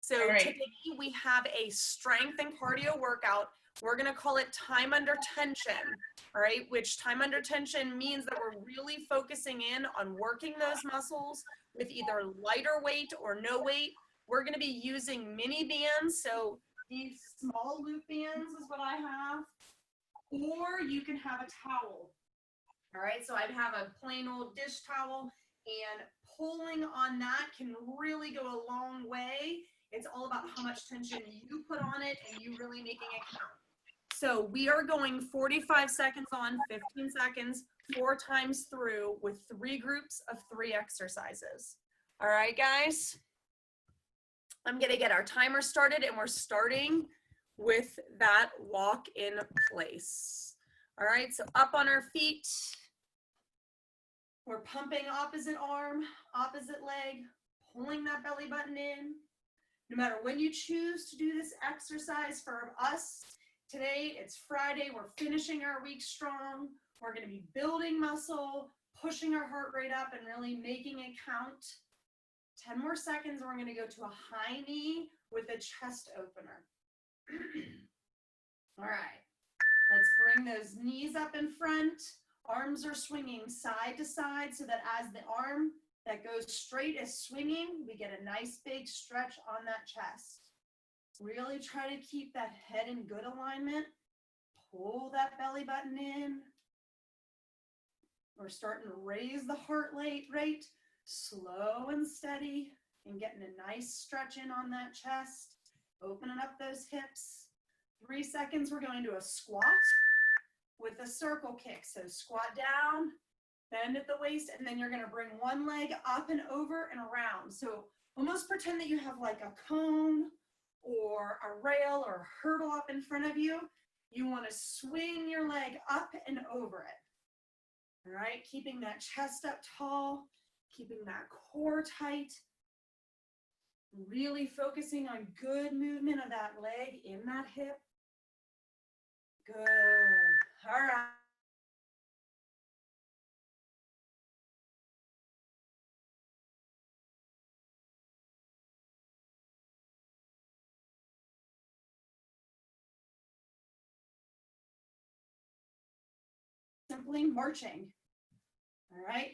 So right. today we have a strength and cardio workout. We're going to call it time under tension, all right, which time under tension means that we're really focusing in on working those muscles with either lighter weight or no weight. We're going to be using mini bands. So these small loop bands is what I have, or you can have a towel. All right, so I'd have a plain old dish towel, and pulling on that can really go a long way. It's all about how much tension you put on it and you really making it count. So we are going 45 seconds on, 15 seconds, 4 times through with 3 groups of 3 exercises. All right, guys? I'm gonna get our timer started, and we're starting with that walk in place. All right, so up on our feet. We're pumping opposite arm, opposite leg, pulling that belly button in. No matter when you choose to do this exercise, for us, today it's Friday, we're finishing our week strong. We're gonna be building muscle, pushing our heart rate up and really making it count. 10 more seconds, we're gonna go to a high knee with a chest opener. All right, let's bring those knees up in front. Arms are swinging side to side so that as the arm that goes straight is swinging, we get a nice big stretch on that chest. Really try to keep that head in good alignment. Pull that belly button in. We're starting to raise the heart rate, slow and steady, and getting a nice stretch in on that chest. Opening up those hips. 3 seconds, we're going to a squat with a circle kick. So squat down, bend at the waist, and then you're gonna bring one leg up and over and around. So almost pretend that you have like a cone or a rail or a hurdle up in front of you. You wanna swing your leg up and over it. All right, keeping that chest up tall, keeping that core tight, really focusing on good movement of that leg in that hip. Good. All right. Simply marching. All right.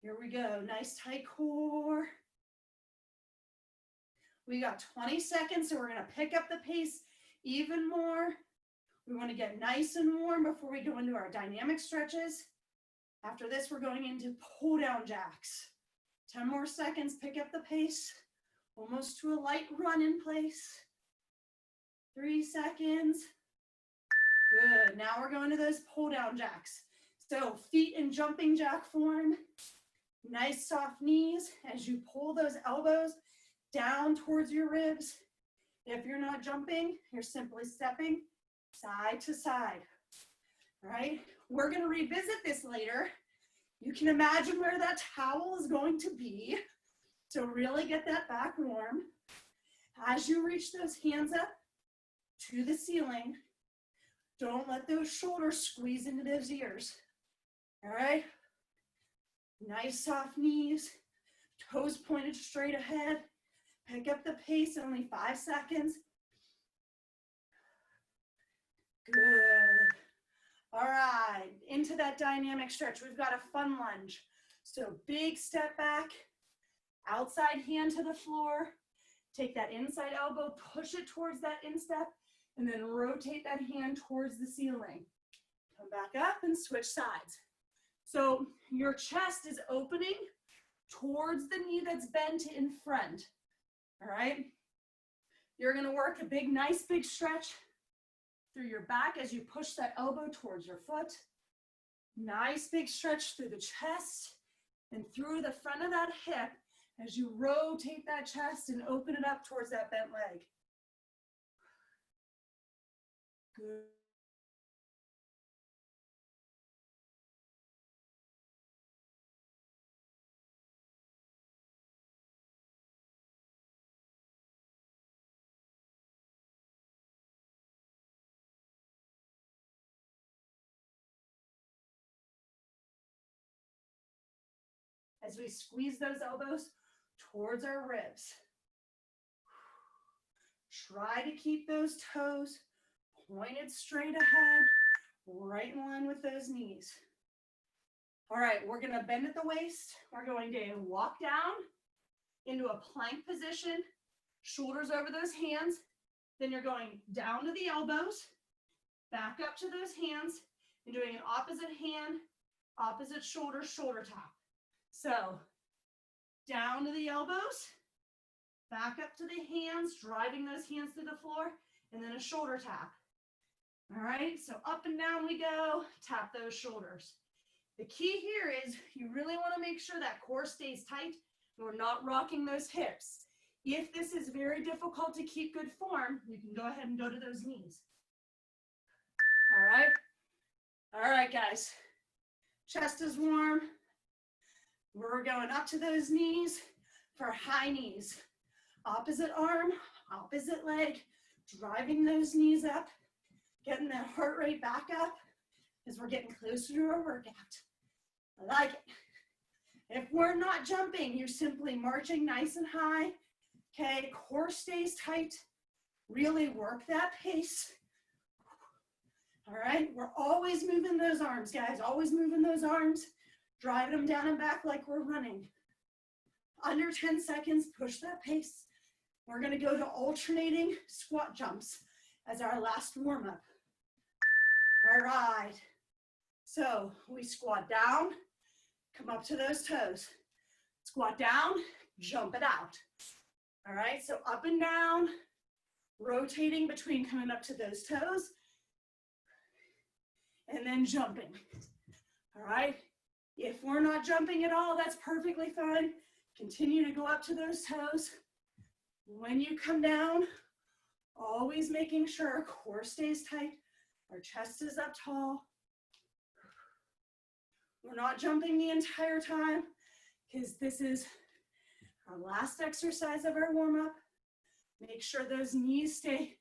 Here we go. Nice tight core. We got 20 seconds, so we're going to pick up the pace even more. We want to get nice and warm before we go into our dynamic stretches. After this, we're going into pull down jacks. 10 more seconds, pick up the pace. Almost to a light run in place. 3 seconds. Good. Now we're going to those pull down jacks. So feet in jumping jack form. Nice soft knees as you pull those elbows down towards your ribs. If you're not jumping, you're simply stepping side to side. All right, we're going to revisit this later. You can imagine where that towel is going to be. So really get that back warm. As you reach those hands up to the ceiling, don't let those shoulders squeeze into those ears. All right, nice soft knees, toes pointed straight ahead. Pick up the pace, only 5 seconds. Good. All right, into that dynamic stretch. We've got a fun lunge. So big step back, outside hand to the floor. Take that inside elbow, push it towards that instep, and then rotate that hand towards the ceiling. Come back up and switch sides. So your chest is opening towards the knee that's bent in front. All right, you're gonna work a big, nice big stretch through your back as you push that elbow towards your foot. Nice big stretch through the chest and through the front of that hip as you rotate that chest and open it up towards that bent leg. Good. As we squeeze those elbows towards our ribs. Try to keep those toes pointed straight ahead, right in line with those knees. All right, we're gonna bend at the waist. We're going to walk down into a plank position, shoulders over those hands. Then you're going down to the elbows, back up to those hands, and doing an opposite hand, opposite shoulder, shoulder tap. So down to the elbows, back up to the hands, driving those hands to the floor, and then a shoulder tap. All right, so up and down we go, tap those shoulders. The key here is you really want to make sure that core stays tight and we're not rocking those hips. If this is very difficult to keep good form, you can go ahead and go to those knees. All right, guys. Chest is warm. We're going up to those knees for high knees. Opposite arm, opposite leg, driving those knees up, getting that heart rate back up as we're getting closer to our workout. I like it. If we're not jumping, you're simply marching nice and high. Okay, core stays tight. Really work that pace. All right, we're always moving those arms, guys. Always moving those arms. Driving them down and back like we're running. Under 10 seconds, push that pace. We're gonna go to alternating squat jumps as our last warm-up. All right, so we squat down, come up to those toes. Squat down, jump it out. All right, so up and down, rotating between coming up to those toes and then jumping. All right, if we're not jumping at all, that's perfectly fine. Continue to go up to those toes. When you come down, always making sure our core stays tight, our chest is up tall. We're not jumping the entire time because this is our last exercise of our warm-up. Make sure those knees stay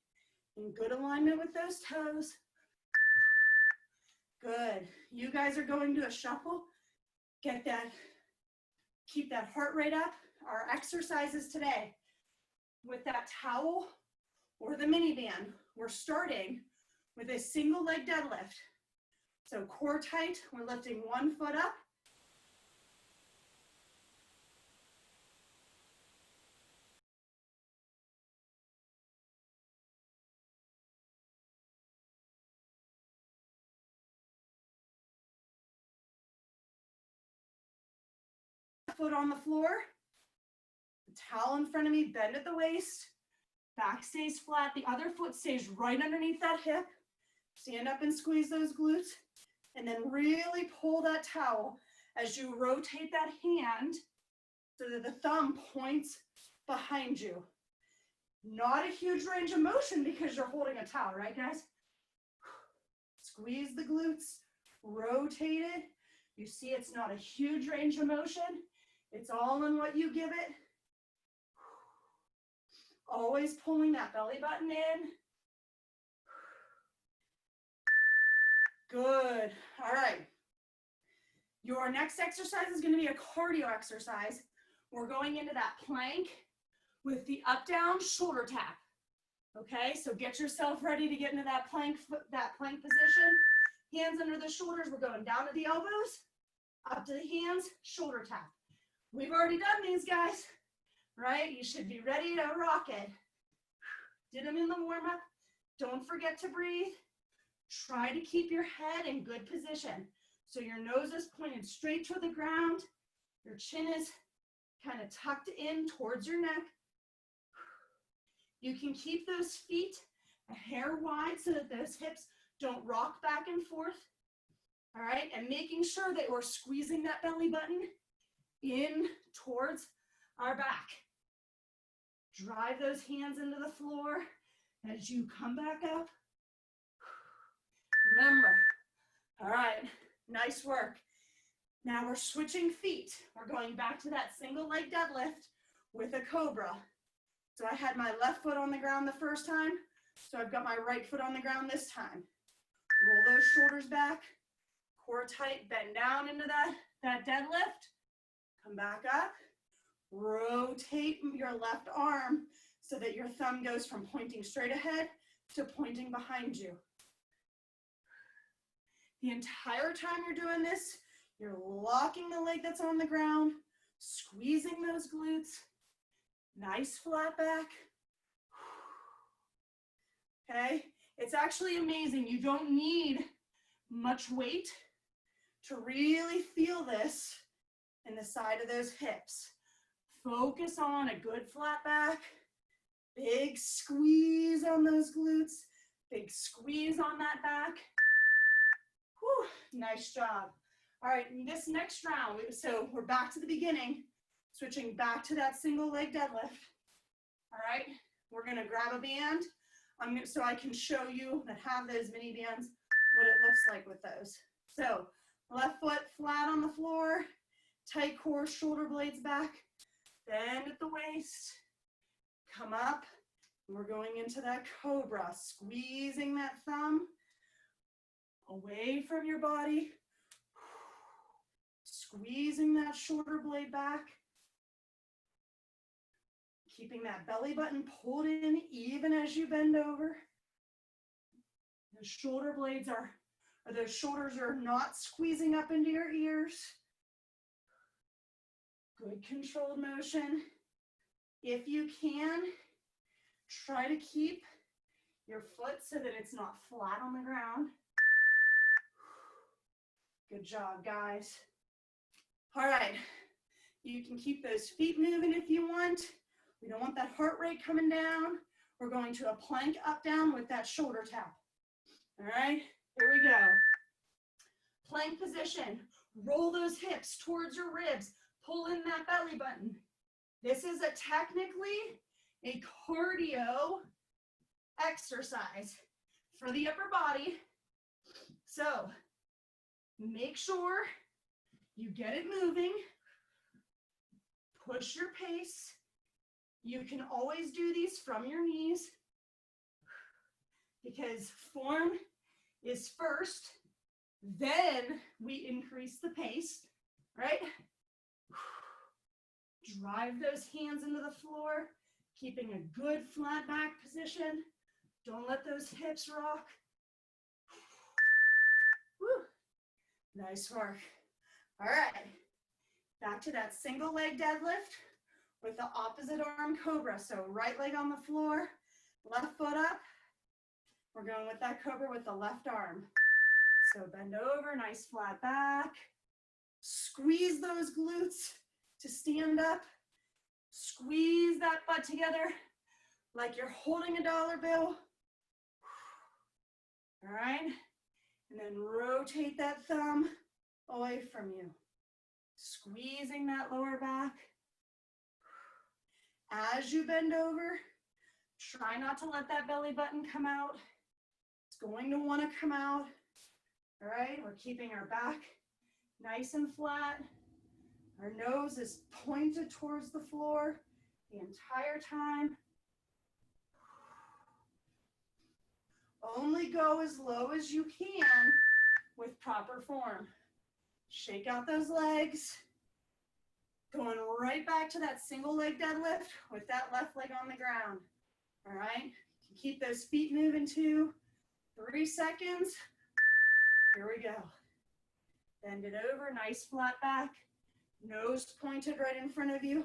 in good alignment with those toes. Good. You guys are going to a shuffle. Get that, keep that heart rate up. Our exercises today with that towel or the mini band, we're starting with a single leg deadlift. So core tight, we're lifting one foot up. Foot on the floor, the towel in front of me, bend at the waist, back stays flat, the other foot stays right underneath that hip. Stand up and squeeze those glutes, and then really pull that towel as you rotate that hand so that the thumb points behind you. Not a huge range of motion because you're holding a towel, right guys? Squeeze the glutes, rotate it. You see it's not a huge range of motion. It's all in what you give it. Always pulling that belly button in. Good. All right. Your next exercise is going to be a cardio exercise. We're going into that plank with the up down shoulder tap. Okay, so get yourself ready to get into that plank position. Hands under the shoulders. We're going down to the elbows, up to the hands, shoulder tap. We've already done these, guys, right? You should be ready to rock it. Did them in the warm-up. Don't forget to breathe. Try to keep your head in good position. So your nose is pointed straight to the ground. Your chin is kind of tucked in towards your neck. You can keep those feet a hair wide so that those hips don't rock back and forth. All right, and making sure that we're squeezing that belly button in towards our back. Drive those hands into the floor as you come back up. Remember, all right, nice work. Now we're switching feet. We're going back to that single leg deadlift with a cobra. So I had my left foot on the ground the first time, so I've got my right foot on the ground this time. Roll those shoulders back, core tight, bend down into that deadlift. Come back up, rotate your left arm so that your thumb goes from pointing straight ahead to pointing behind you. The entire time you're doing this, you're locking the leg that's on the ground, squeezing those glutes, nice flat back. Okay, it's actually amazing. You don't need much weight to really feel this in the side of those hips. Focus on a good flat back, big squeeze on those glutes, big squeeze on that back. Whew, nice job. All right, in this next round, so we're back to the beginning, switching back to that single leg deadlift. All right, we're gonna grab a band so I can show you that have those mini bands, what it looks like with those. So left foot flat on the floor, tight core, shoulder blades back, bend at the waist, come up, and we're going into that cobra, squeezing that thumb away from your body, squeezing that shoulder blade back, keeping that belly button pulled in even as you bend over. The shoulder blades those shoulders are not squeezing up into your ears. Good controlled motion. If you can, try to keep your foot so that it's not flat on the ground. Good job, guys. All right, you can keep those feet moving if you want. We don't want that heart rate coming down. We're going to a plank up down with that shoulder tap. All right, here we go. Plank position. Roll those hips towards your ribs. Pull in that belly button. This is technically a cardio exercise for the upper body. So make sure you get it moving. Push your pace. You can always do these from your knees because form is first, then we increase the pace, right? Drive those hands into the floor, keeping a good flat back position. Don't let those hips rock. Woo. Nice work. All right, back to that single leg deadlift with the opposite arm cobra. So right leg on the floor, left foot up. We're going with that cobra with the left arm. So bend over, nice flat back. Squeeze those glutes to stand up. Squeeze that butt together like you're holding a dollar bill. All right, and then rotate that thumb away from you. Squeezing that lower back. As you bend over, try not to let that belly button come out. It's going to want to come out. All right, we're keeping our back nice and flat. Our nose is pointed towards the floor the entire time. Only go as low as you can with proper form. Shake out those legs. Going right back to that single leg deadlift with that left leg on the ground. All right, keep those feet moving 2, 3 seconds. Here we go. Bend it over, nice flat back. Nose pointed right in front of you.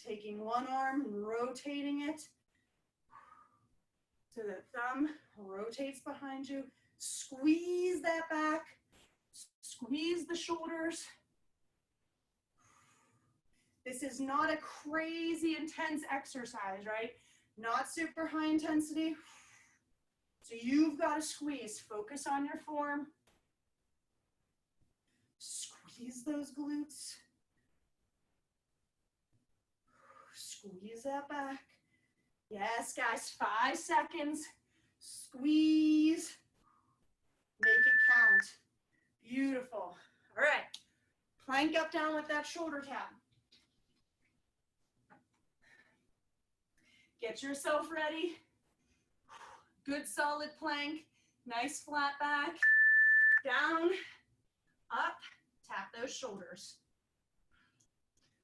Taking one arm and rotating it so the thumb rotates behind you. Squeeze that back. Squeeze the shoulders. This is not a crazy intense exercise, right? Not super high intensity. So you've got to squeeze. Focus on your form. Squeeze those glutes. Squeeze that back. Yes, guys, 5 seconds. Squeeze. Make it count. Beautiful. All right. Plank up down with that shoulder tap. Get yourself ready. Good solid plank. Nice flat back. Down, up, tap those shoulders.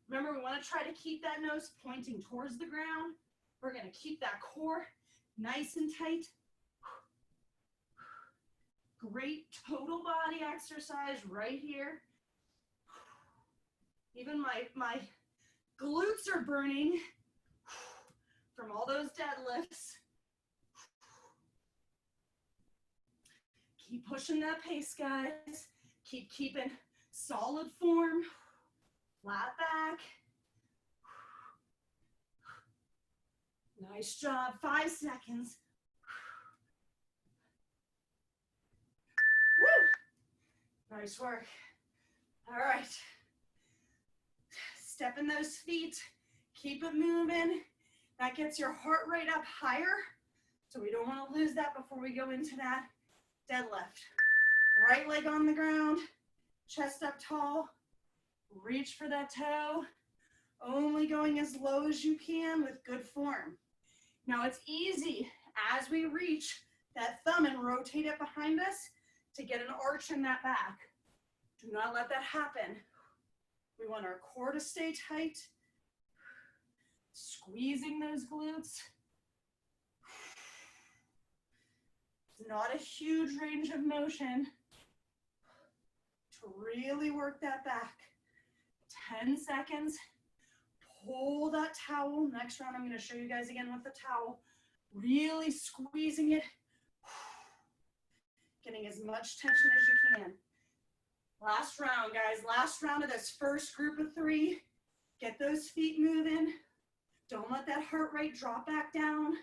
Remember, we want to try to keep that nose pointing towards the ground. We're gonna keep that core nice and tight. Great total body exercise right here. Even my glutes are burning from all those deadlifts. Keep pushing that pace, guys. Keep keeping solid form, flat back. Nice job, 5 seconds. Woo! Nice work. All right. Step in those feet, keep it moving. That gets your heart rate up higher, so we don't want to lose that before we go into that deadlift. Right leg on the ground, chest up tall, reach for that toe, only going as low as you can with good form. Now it's easy as we reach that thumb and rotate it behind us to get an arch in that back. Do not let that happen. We want our core to stay tight, squeezing those glutes. It's not a huge range of motion to really work that back. 10 seconds. Pull that towel. Next round, I'm going to show you guys again with the towel. Really squeezing it. Getting as much tension as you can. Last round, guys. Last round of this first group of 3. Get those feet moving. Don't let that heart rate drop back down.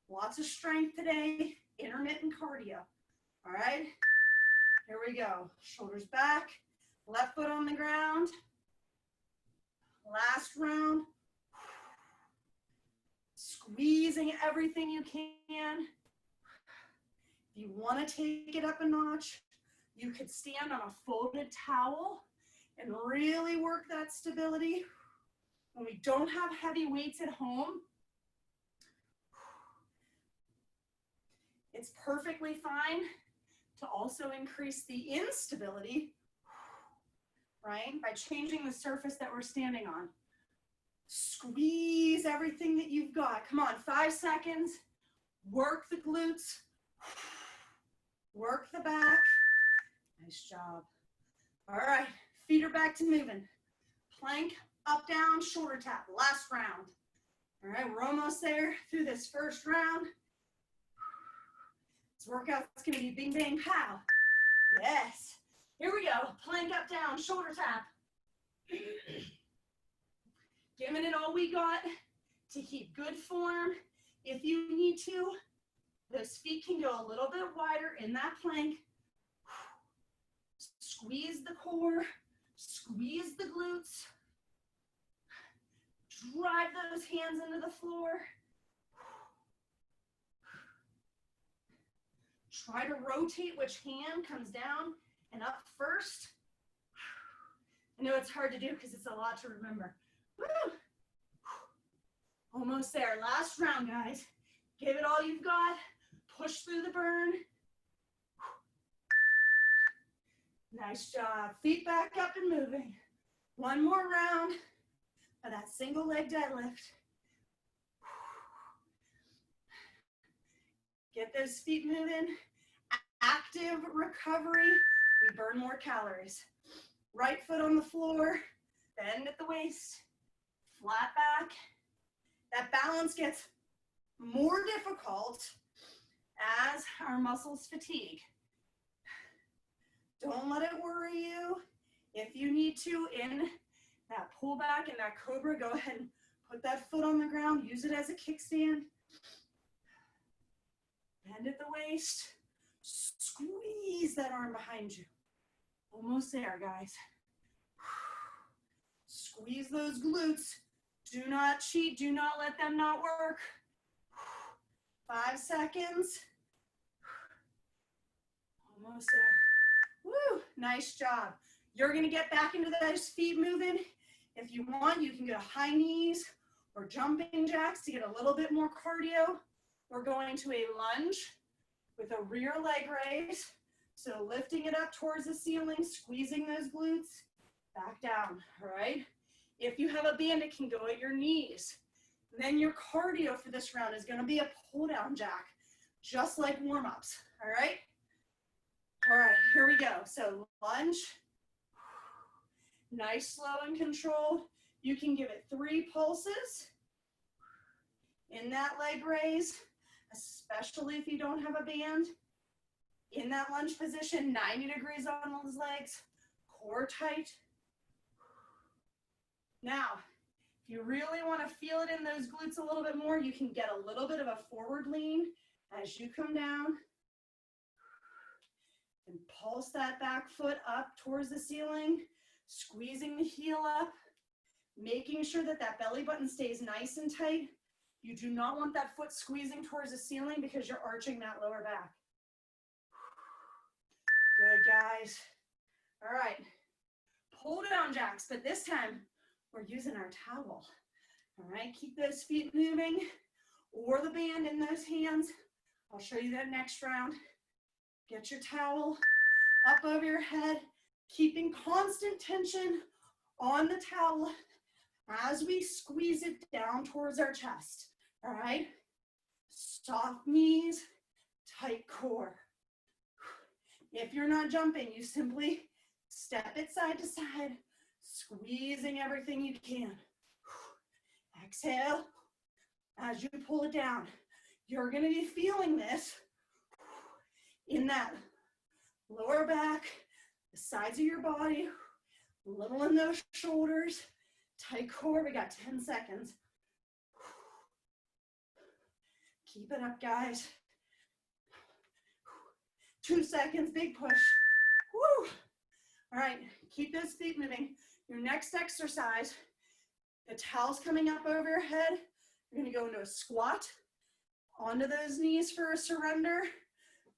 Lots of strength today. Intermittent cardio. All right? Here we go. Shoulders back. Left foot on the ground. Last round. Squeezing everything you can. If you want to take it up a notch, you could stand on a folded towel and really work that stability. When we don't have heavy weights at home, it's perfectly fine to also increase the instability, right? By changing the surface that we're standing on. Squeeze everything that you've got. Come on, 5 seconds. Work the glutes. Work the back. Nice job. All right, feet are back to moving. Plank, up, down, shoulder tap. Last round. All right, we're almost there through this first round. This workout's gonna be bing, bang, pow. Yes. Here we go. Plank, up, down, shoulder tap. Giving it all we got to keep good form. If you need to, those feet can go a little bit wider in that plank. Squeeze the core, squeeze the glutes. Drive those hands into the floor. Try to rotate which hand comes down and up first. I know it's hard to do because it's a lot to remember. Woo! Almost there. Last round, guys. Give it all you've got. Push through the burn. Nice job. Feet back up and moving. One more round of that single leg deadlift. Get those feet moving. Active recovery. We burn more calories. Right foot on the floor. Bend at the waist. Flat back. That balance gets more difficult as our muscles fatigue. Don't let it worry you. If you need to, in that pullback and that cobra, go ahead and put that foot on the ground. Use it as a kickstand. Bend at the waist. Squeeze that arm behind you. Almost there, guys. Squeeze those glutes. Do not cheat. Do not let them not work. 5 seconds. Almost there. Woo, nice job. You're going to get back into those feet moving. If you want, you can go high knees or jumping jacks to get a little bit more cardio. We're going to a lunge with a rear leg raise. So lifting it up towards the ceiling, squeezing those glutes, back down, all right? If you have a band, it can go at your knees. Then your cardio for this round is gonna be a pull down jack, just like warm-ups, all right? All right, here we go. So lunge, nice, slow and controlled. You can give it 3 pulses in that leg raise, especially if you don't have a band. In that lunge position, 90 degrees on those legs, core tight. Now, if you really want to feel it in those glutes a little bit more, you can get a little bit of a forward lean as you come down. And pulse that back foot up towards the ceiling, squeezing the heel up, making sure that that belly button stays nice and tight. You do not want that foot squeezing towards the ceiling because you're arching that lower back. Good, guys. All right, pull down jacks, but this time we're using our towel. All right, keep those feet moving or the band in those hands. I'll show you that next round. Get your towel up over your head, keeping constant tension on the towel as we squeeze it down towards our chest. All right, soft knees, tight core. If you're not jumping, you simply step it side to side, squeezing everything you can. Exhale as you pull it down. You're going to be feeling this in that lower back, the sides of your body, a little in those shoulders, tight core. We got 10 seconds. Keep it up, guys. 2 seconds, big push. Woo! All right, keep those feet moving. Your next exercise, the towel's coming up over your head. You're gonna go into a squat, onto those knees for a surrender.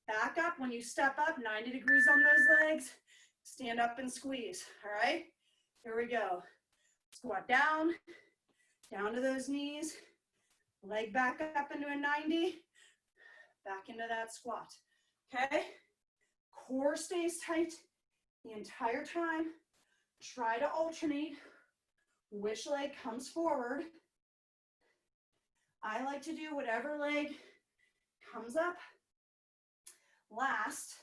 Back up when you step up, 90 degrees on those legs. Stand up and squeeze, all right? Here we go. Squat down, down to those knees. Leg back up into a 90, back into that squat, okay? Core stays tight the entire time. Try to alternate which leg comes forward. I like to do whatever leg comes up last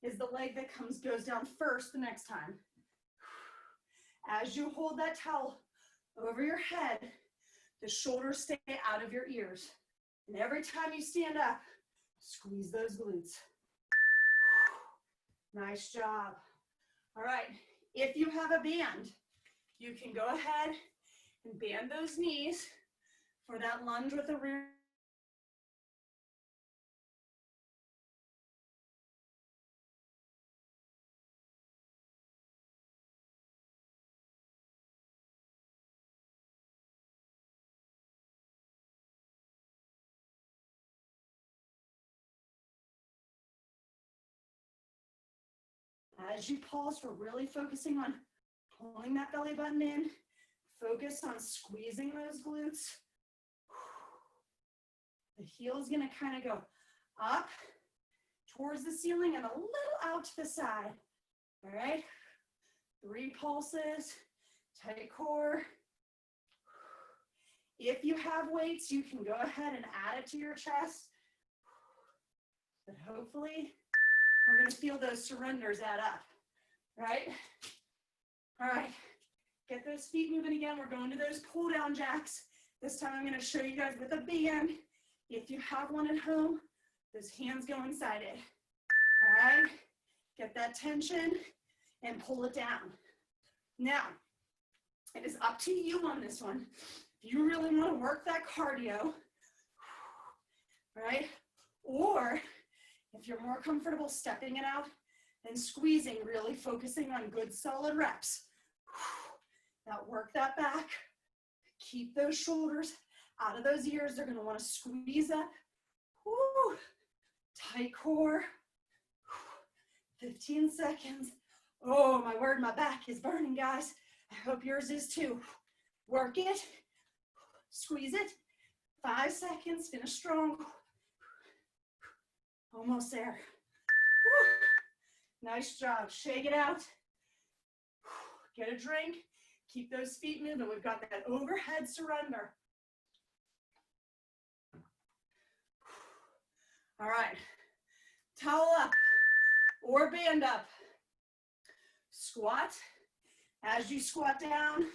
is the leg that goes down first the next time. As you hold that towel over your head, the shoulders stay out of your ears. And every time you stand up, squeeze those glutes. Nice job. All right, if you have a band, you can go ahead and band those knees for that lunge with the rear. As you pulse, we're really focusing on pulling that belly button in. Focus on squeezing those glutes. The heel is gonna kind of go up towards the ceiling and a little out to the side. All right, 3 pulses, tight core. If you have weights, you can go ahead and add it to your chest. But hopefully, we're gonna feel those surrenders add up, right? All right, get those feet moving again. We're going to those pull down jacks. This time I'm gonna show you guys with a band. If you have one at home, those hands go inside it. All right, get that tension and pull it down. Now, it is up to you on this one. If you really wanna work that cardio, right? Or if you're more comfortable stepping it out and squeezing, really focusing on good solid reps. Now work that back, keep those shoulders out of those ears. They're gonna wanna squeeze up. Woo. Tight core. 15 seconds. Oh my word, my back is burning, guys. I hope yours is too. Work it, squeeze it. 5 seconds, finish strong. Almost there. Woo. Nice job. Shake it out. Get a drink. Keep those feet moving. We've got that overhead surrender. All right, towel up or band up. Squat. As you squat down,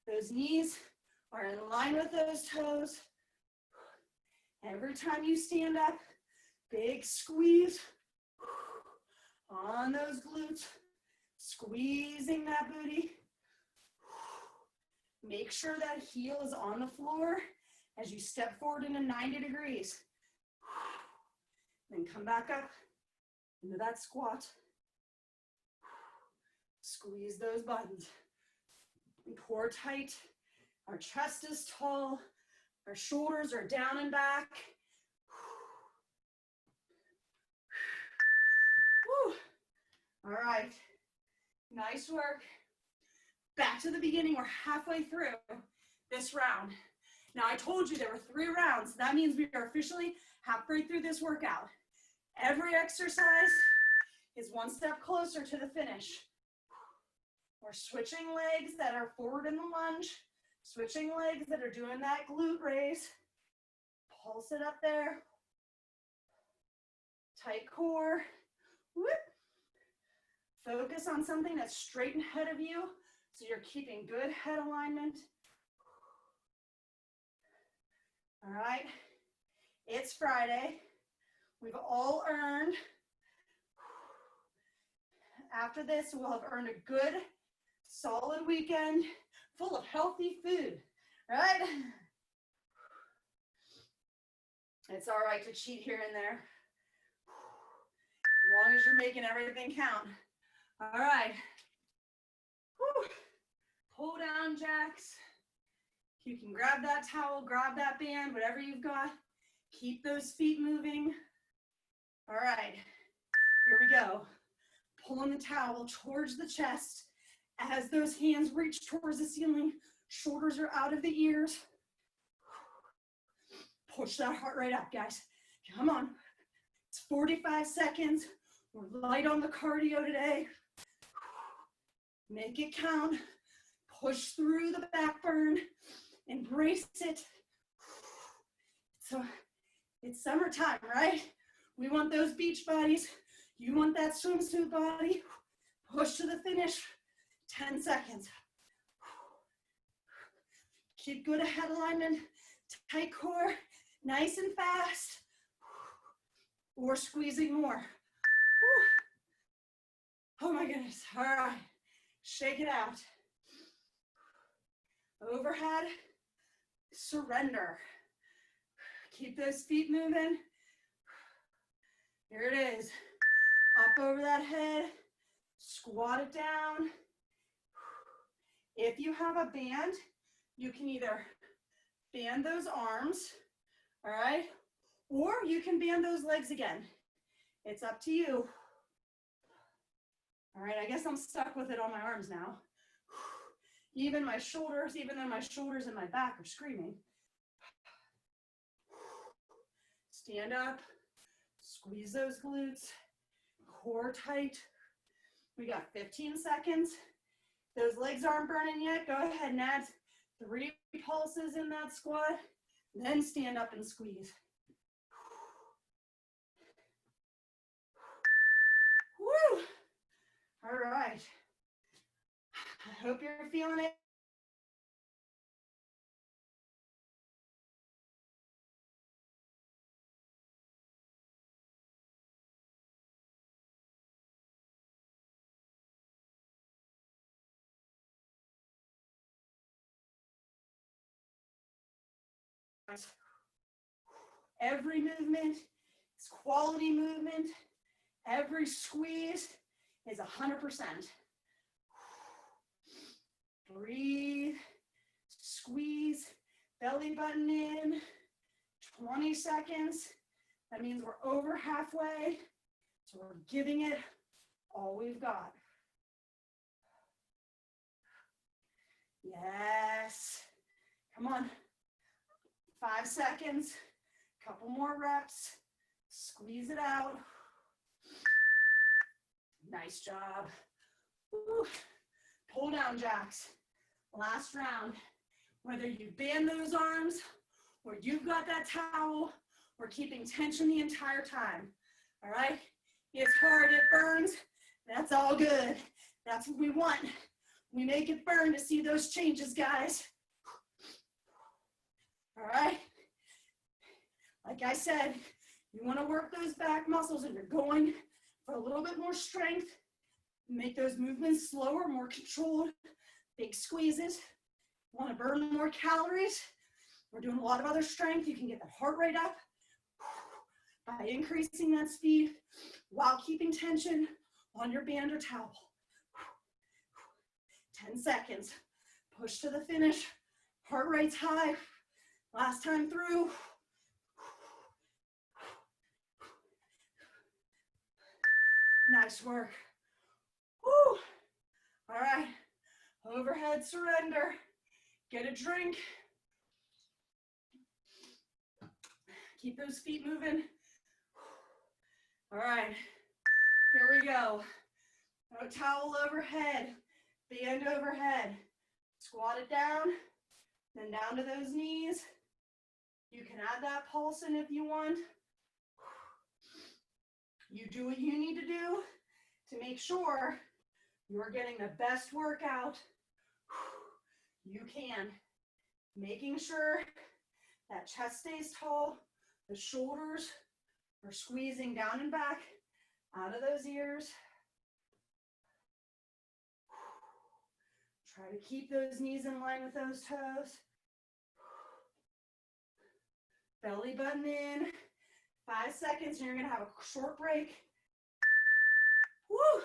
those knees are in line with those toes. Every time you stand up, big squeeze on those glutes, squeezing that booty. Make sure that heel is on the floor as you step forward into 90 degrees. Then come back up into that squat. Squeeze those buttons. Core tight. Our chest is tall. Our shoulders are down and back. Woo. All right. Nice work. Back to the beginning. We're halfway through this round. Now, I told you there were 3 rounds. That means we are officially halfway through this workout. Every exercise is one step closer to the finish. We're switching legs that are forward in the lunge, switching legs that are doing that glute raise. Pulse it up there. Tight core. Whoop. Focus on something that's straight ahead of you so you're keeping good head alignment. All right, it's Friday. We've all earned, after this, we'll have earned a good, solid weekend full of healthy food, right? It's all right to cheat here and there, as long as you're making everything count. All right. Whew. Pull down jacks. You can grab that towel, grab that band, whatever you've got. Keep those feet moving. All right, here we go. Pulling the towel towards the chest as those hands reach towards the ceiling. Shoulders are out of the ears. Push that heart rate up, guys. Come on. It's 45 seconds. We're light on the cardio today. Make it count. Push through the back burn. Embrace it. So it's summertime, right? We want those beach bodies. You want that swimsuit body. Push to the finish. 10 seconds. Keep good head alignment. Tight core. Nice and fast. Or squeezing more. Oh my goodness. All right. Shake it out. Overhead. Surrender. Keep those feet moving. Here it is. Up over that head. Squat it down. If you have a band, you can either band those arms, all right? Or you can band those legs again. It's up to you. All right, I guess I'm stuck with it on my arms now. Even my shoulders, even though my shoulders and my back are screaming. Stand up, squeeze those glutes, core tight. We got 15 seconds. Those legs aren't burning yet. Go ahead and add 3 pulses in that squat, then stand up and squeeze. Woo! All right. I hope you're feeling it. Every movement is quality movement. Every squeeze is 100%. Breathe, squeeze, belly button in, 20 seconds. That means we're over halfway. So we're giving it all we've got. Yes. Come on. 5 seconds. Couple more reps. Squeeze it out. Nice job. Woo. Pull down jacks. Last round. Whether you band those arms or you've got that towel, we're keeping tension the entire time. All right? It's hard, it burns. That's all good. That's what we want. We make it burn to see those changes, guys. All right? Like I said, you want to work those back muscles and you're going for a little bit more strength. Make those movements slower, more controlled. Big squeezes. Want to burn more calories? We're doing a lot of other strength. You can get the heart rate up by increasing that speed while keeping tension on your band or towel. 10 seconds. Push to the finish. Heart rate's high. Last time through. Nice work. Woo. All right. Overhead surrender. Get a drink. Keep those feet moving. All right. Here we go. Throw a towel overhead. Band overhead. Squat it down. Then down to those knees. You can add that pulse in if you want. You do what you need to do to make sure you're getting the best workout you can. Making sure that chest stays tall, the shoulders are squeezing down and back out of those ears. Try to keep those knees in line with those toes. Belly button in. 5 seconds, and you're gonna have a short break. Woo!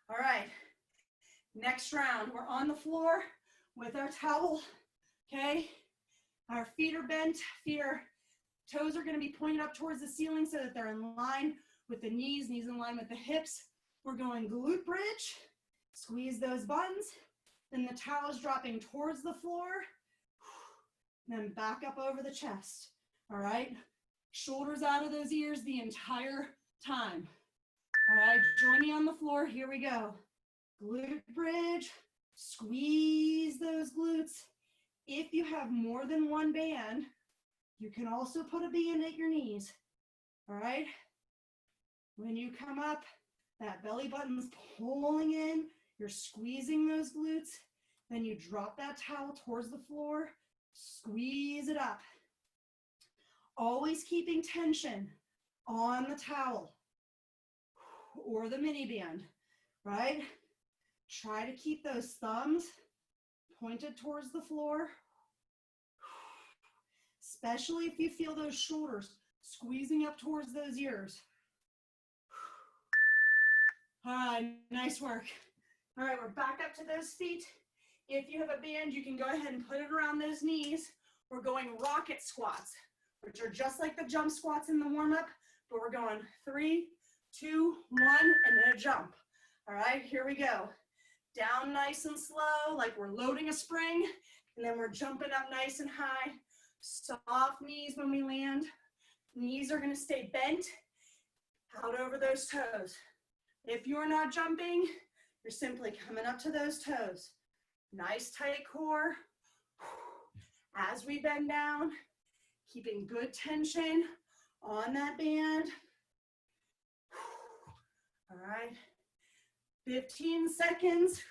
All right. Next round, we're on the floor with our towel, okay? Our feet are bent, toes are gonna be pointed up towards the ceiling so that they're in line with the knees in line with the hips. We're going glute bridge, squeeze those buns, then the towel's dropping towards the floor, then back up over the chest, all right? Shoulders out of those ears the entire time. All right, join me on the floor, here we go. Glute bridge, squeeze those glutes. If you have more than one band, you can also put a band at your knees, all right? When you come up, that belly button's pulling in, you're squeezing those glutes, then you drop that towel towards the floor, squeeze it up. Always keeping tension on the towel or the mini band, right? Try to keep those thumbs pointed towards the floor, especially if you feel those shoulders squeezing up towards those ears. All right, nice work. All right, we're back up to those feet. If you have a band, you can go ahead and put it around those knees. We're going rocket squats, which are just like the jump squats in the warm-up, but we're going 3, 2, 1, and then a jump. All right, here we go. Down nice and slow, like we're loading a spring, and then we're jumping up nice and high. Soft knees when we land. Knees are gonna stay bent out over those toes. If you're not jumping, you're simply coming up to those toes. Nice tight core. As we bend down, keeping good tension on that band. All right, 15 seconds,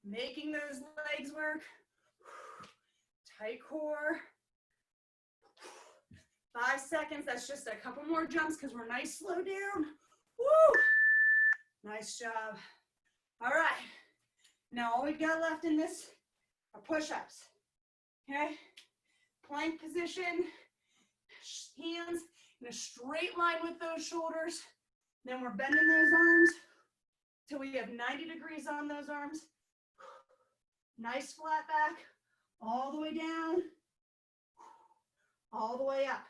making those legs work. Tight core. 5 seconds, that's just a couple more jumps because we're nice slow down. Woo! Nice job. All right, now all we've got left in this are push-ups, okay? Plank position, hands in a straight line with those shoulders. Then we're bending those arms till we have 90 degrees on those arms. Nice flat back, all the way down, all the way up.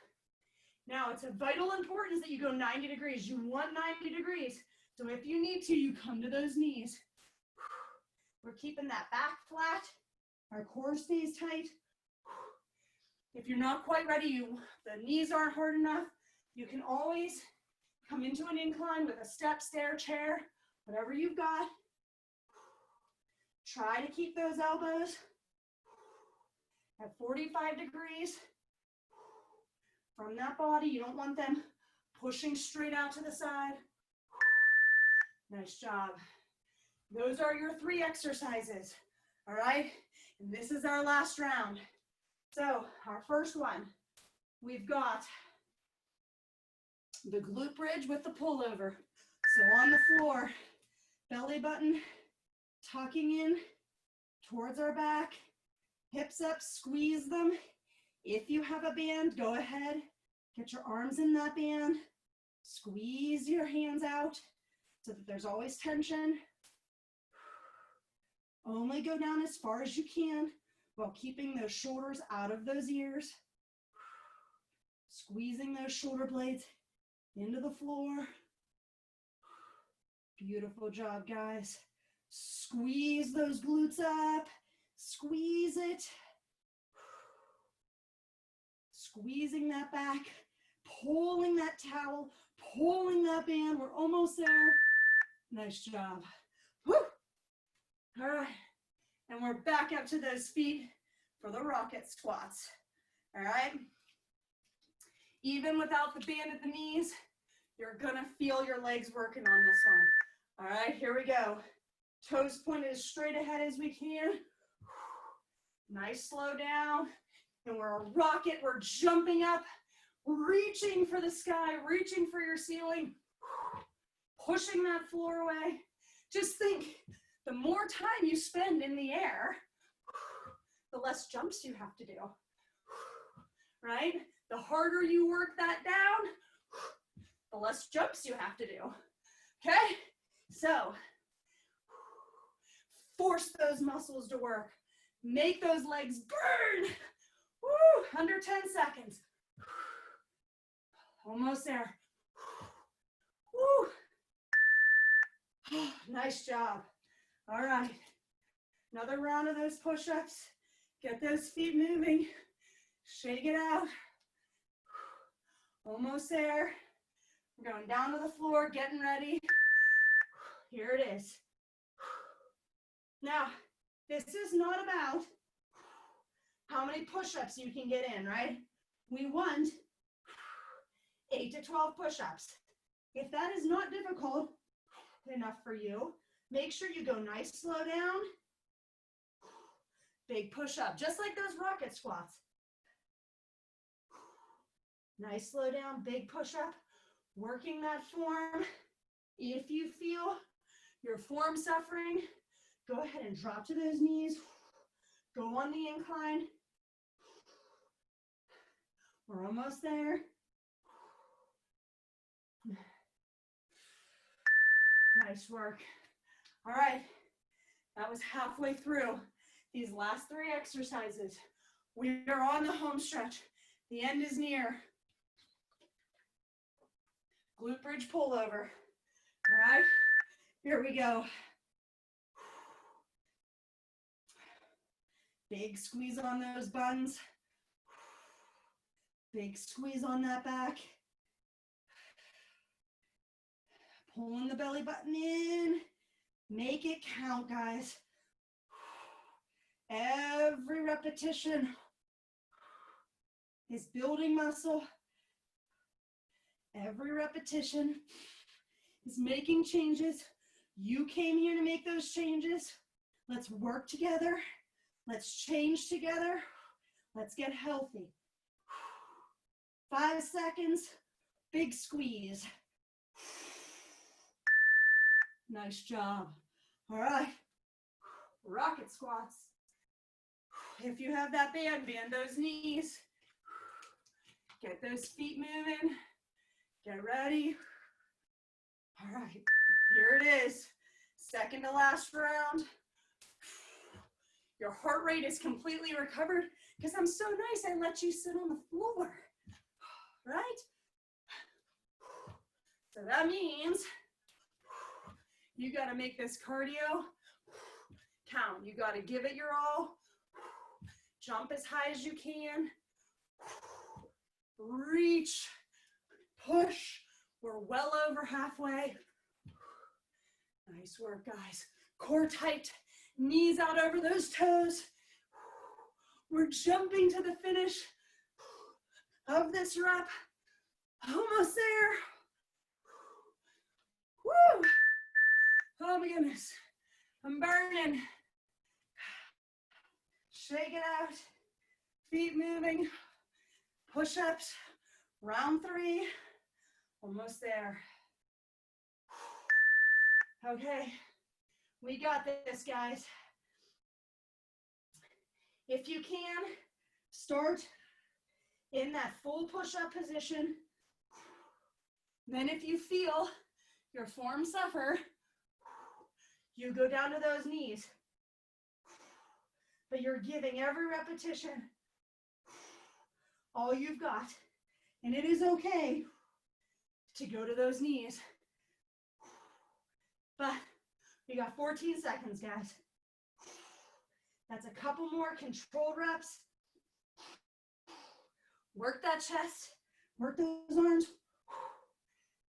Now it's of vital importance that you go 90 degrees. You want 90 degrees. So if you need to, you come to those knees. We're keeping that back flat. Our core stays tight. If you're not quite ready, the knees aren't hard enough, you can always come into an incline with a step, stair, chair, whatever you've got. Try to keep those elbows at 45 degrees from that body. You don't want them pushing straight out to the side. Nice job. Those are your 3 exercises, all right? And this is our last round. So our first one, we've got the glute bridge with the pullover. So on the floor, belly button tucking in towards our back, hips up, squeeze them. If you have a band, go ahead, get your arms in that band, squeeze your hands out so that there's always tension. Only go down as far as you can while keeping those shoulders out of those ears. Squeezing those shoulder blades into the floor. Beautiful job, guys. Squeeze those glutes up. Squeeze it. Squeezing that back. Pulling that towel. Pulling that band. We're almost there. Nice job. Woo! All right. And we're back up to those feet for the rocket squats. All right. Even without the band at the knees, you're gonna feel your legs working on this one. All right, here we go. Toes pointed as straight ahead as we can. Nice slow down. And we're a rocket, we're jumping up, reaching for the sky, reaching for your ceiling, pushing that floor away. Just think, the more time you spend in the air, the less jumps you have to do, right? The harder you work that down, the less jumps you have to do, okay? So, force those muscles to work. Make those legs burn. Woo, under 10 seconds. Almost there. Woo. Nice job. All right. Another round of those push-ups. Get those feet moving. Shake it out. Almost there. We're going down to the floor, getting ready. Here it is. Now, this is not about how many push-ups you can get in, right? We want 8 to 12 push-ups. If that is not difficult enough for you, make sure you go nice, slow down. Big push-up, just like those rocket squats. Nice, slow down, big push-up. Working that form. If you feel your form suffering, go ahead and drop to those knees. Go on the incline. We're almost there. Nice work. All right, that was halfway through these last 3 exercises. We are on the home stretch. The end is near. Glute bridge pullover. All right, here we go. Big squeeze on those buns. Big squeeze on that back. Pulling the belly button in. Make it count, guys. Every repetition is building muscle. Every repetition is making changes. You came here to make those changes. Let's work together. Let's change together. Let's get healthy. 5 seconds, big squeeze. Nice job. All right, rocket squats. If you have that band, bend those knees. Get those feet moving. Get ready. All right, here it is. Second to last round. Your heart rate is completely recovered because I'm so nice I let you sit on the floor, right? So that means you got to make this cardio count. You got to give it your all. Jump as high as you can. Reach, push. We're well over halfway. Nice work, guys. Core tight, Knees out over those toes. We're jumping to the finish of this rep. Almost there. Woo! Oh my goodness. I'm burning. Shake it out. Feet moving. Push-ups. Round 3. Almost there. Okay. We got this, guys. If you can, start in that full push-up position. Then if you feel your form suffer, you go down to those knees. But you're giving every repetition all you've got. And it is okay to go to those knees. But we got 14 seconds, guys. That's a couple more controlled reps. Work that chest. Work those arms.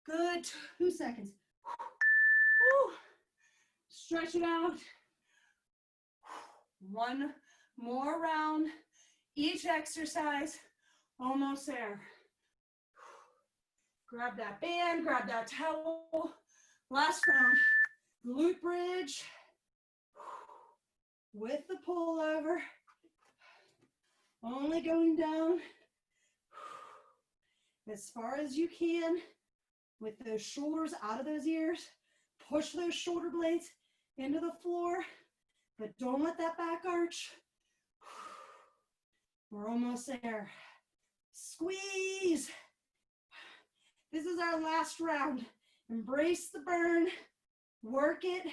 Good. 2 seconds. Woo. Stretch it out. One more round. Each exercise. Almost there. Grab that band. Grab that towel. Last round. Glute bridge. With the pullover. Only going down as far as you can with those shoulders out of those ears. Push those shoulder blades into the floor, but don't let that back arch. We're almost there. Squeeze. This is our last round. Embrace the burn. Work it.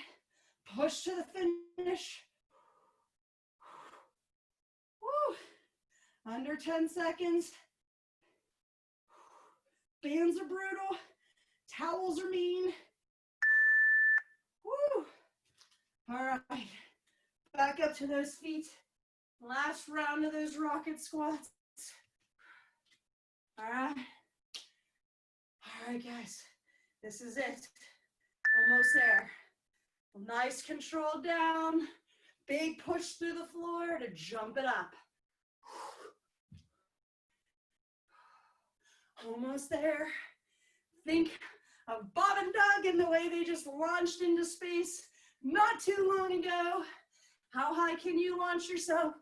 Push to the finish. Woo. Under 10 seconds. Bands are brutal. Towels are mean. Woo. All right. Back up to those feet. Last round of those rocket squats. All right. All right, guys. This is it. Almost there. Nice control down. Big push through the floor to jump it up. Almost there. Think of Bob and Doug and the way they just launched into space not too long ago. How high can you launch yourself?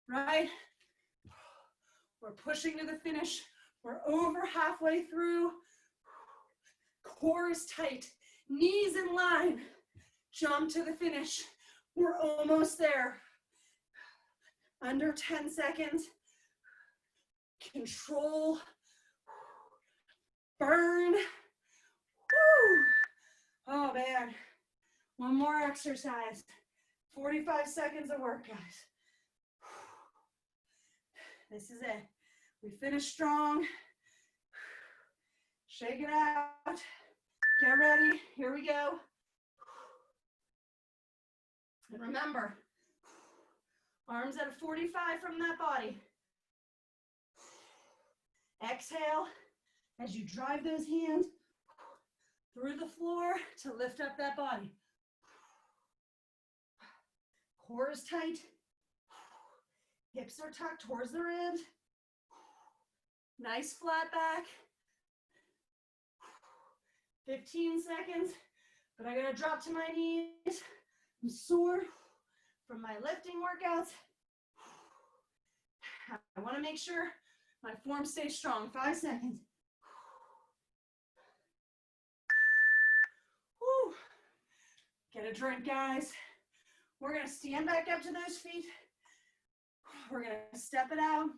Right? We're pushing to the finish. We're over halfway through. Core is tight. Knees in line. Jump to the finish. We're almost there. Under 10 seconds. Control. Burn. Woo. Oh man. One more exercise. 45 seconds of work, guys. This is it. We finish strong. Shake it out. Get ready. Here we go. And remember, arms at a 45 from that body. Exhale as you drive those hands through the floor to lift up that body. Core is tight. Hips are tucked towards the ribs. Nice flat back. 15 seconds, but I gotta drop to my knees. I'm sore from my lifting workouts. I wanna make sure my form stays strong. 5 seconds. Woo. Get a drink, guys. We're gonna stand back up to those feet. We're gonna step it out.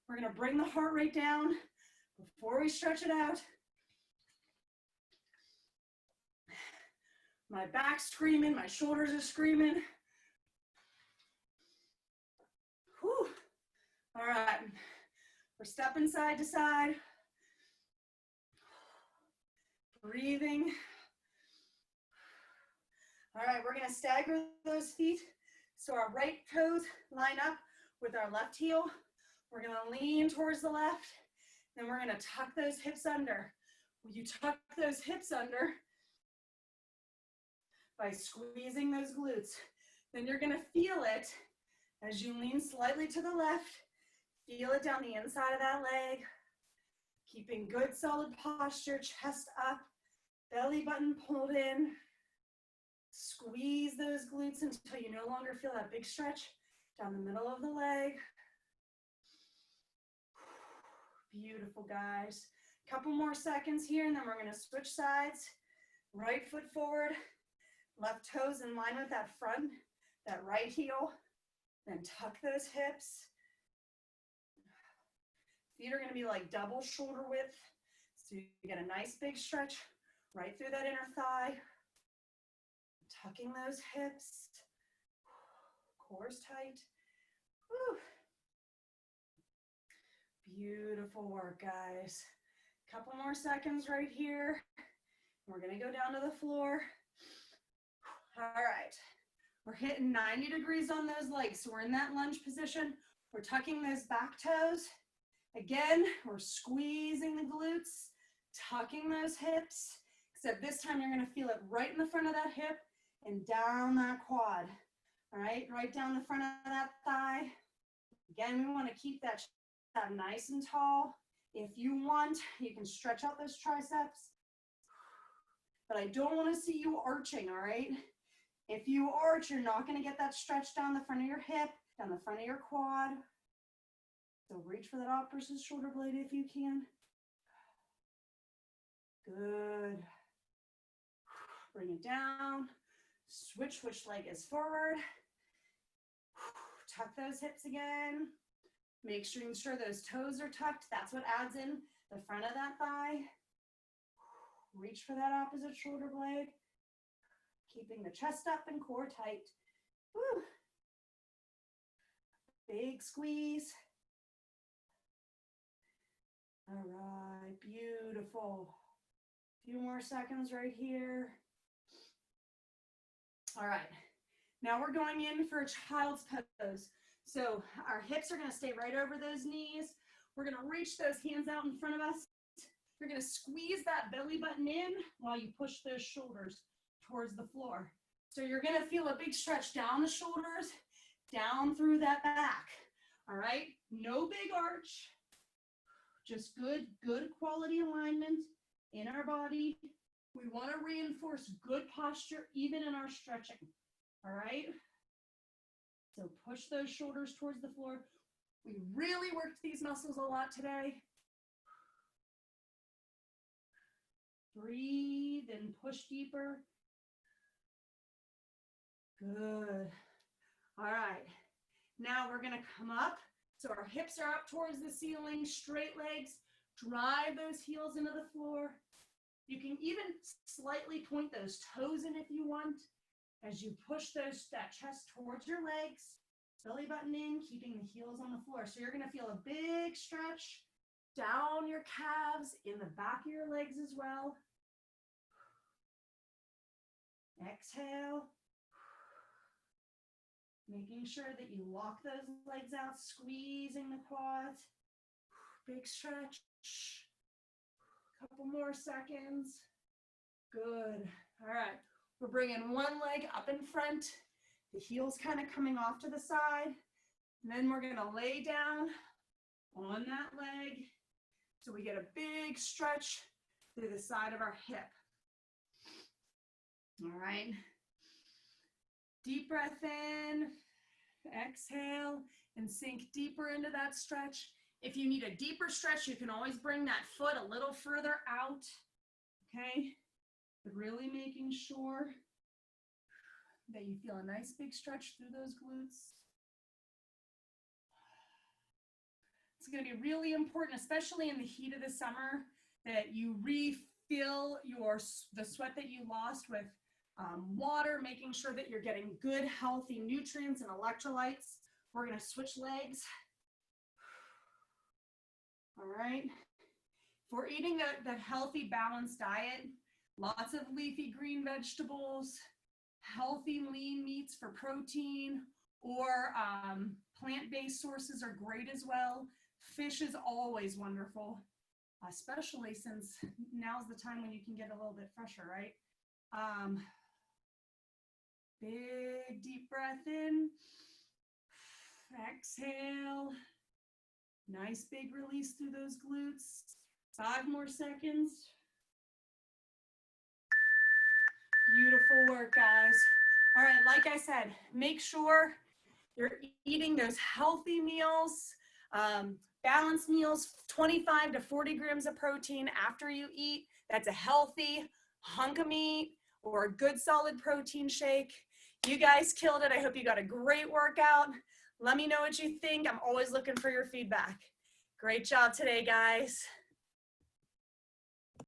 We're gonna bring the heart rate down before we stretch it out. My back's screaming, my shoulders are screaming. Whew. All right, we're stepping side to side. Breathing. All right, we're gonna stagger those feet so our right toes line up with our left heel. We're gonna lean towards the left, then we're gonna tuck those hips under. When you tuck those hips under, by squeezing those glutes. Then you're gonna feel it as you lean slightly to the left. Feel it down the inside of that leg. Keeping good solid posture, chest up, belly button pulled in. Squeeze those glutes until you no longer feel that big stretch down the middle of the leg. Beautiful, guys. Couple more seconds here, and then we're gonna switch sides. Right foot forward, left toes in line with that front, that right heel. Then tuck those hips. Feet are gonna be like double shoulder width. So you get a nice big stretch right through that inner thigh. Tucking those hips. Core's tight. Whew. Beautiful work, guys. Couple more seconds right here. We're gonna go down to the floor. All right. We're hitting 90 degrees on those legs. So we're in that lunge position. We're tucking those back toes. Again, we're squeezing the glutes, tucking those hips, except this time you're gonna feel it right in the front of that hip and down that quad. All right, right down the front of that thigh. Again, we wanna keep that nice and tall. If you want, you can stretch out those triceps, but I don't wanna see you arching, all right? If you arch, you're not gonna get that stretch down the front of your hip, down the front of your quad. So reach for that opposite shoulder blade if you can. Good. Bring it down. Switch which leg is forward. Tuck those hips again. Make sure those toes are tucked. That's what adds in the front of that thigh. Reach for that opposite shoulder blade. Keeping the chest up and core tight. Woo. Big squeeze. All right, beautiful. A few more seconds right here. All right, now we're going in for a child's pose. So our hips are gonna stay right over those knees. We're gonna reach those hands out in front of us. You're gonna squeeze that belly button in while you push those shoulders towards the floor. So you're gonna feel a big stretch down the shoulders, down through that back. All right, no big arch. Just good quality alignment in our body. We want to reinforce good posture even in our stretching, all right? So push those shoulders towards the floor. We really worked these muscles a lot today. Breathe and push deeper. Good. All right, now we're gonna come up. So our hips are up towards the ceiling, straight legs, drive those heels into the floor. You can even slightly point those toes in if you want as you push that chest towards your legs, belly button in, keeping the heels on the floor. So you're gonna feel a big stretch down your calves, in the back of your legs as well. Exhale. Making sure that you lock those legs out, squeezing the quads. Big stretch. Couple more seconds. Good. All right. We're bringing one leg up in front. The heel's kind of coming off to the side. And then we're going to lay down on that leg. So we get a big stretch through the side of our hip. All right. Deep breath in, exhale, and sink deeper into that stretch. If you need a deeper stretch, you can always bring that foot a little further out, okay? But really making sure that you feel a nice big stretch through those glutes. It's gonna be really important, especially in the heat of the summer, that you refill the sweat that you lost with water, making sure that you're getting good, healthy nutrients and electrolytes. We're gonna switch legs. All right. If we're eating that healthy, balanced diet, lots of leafy green vegetables, healthy lean meats for protein, or plant-based sources are great as well. Fish is always wonderful, especially since now's the time when you can get a little bit fresher, right? Big deep breath in. Exhale. Nice big release through those glutes. 5 more seconds. Beautiful work, guys. All right, like I said, make sure you're eating those healthy meals, balanced meals, 25 to 40 grams of protein after you eat. That's a healthy hunk of meat or a good solid protein shake. You guys killed it. I hope you got a great workout. Let me know what you think. I'm always looking for your feedback. Great job today, guys.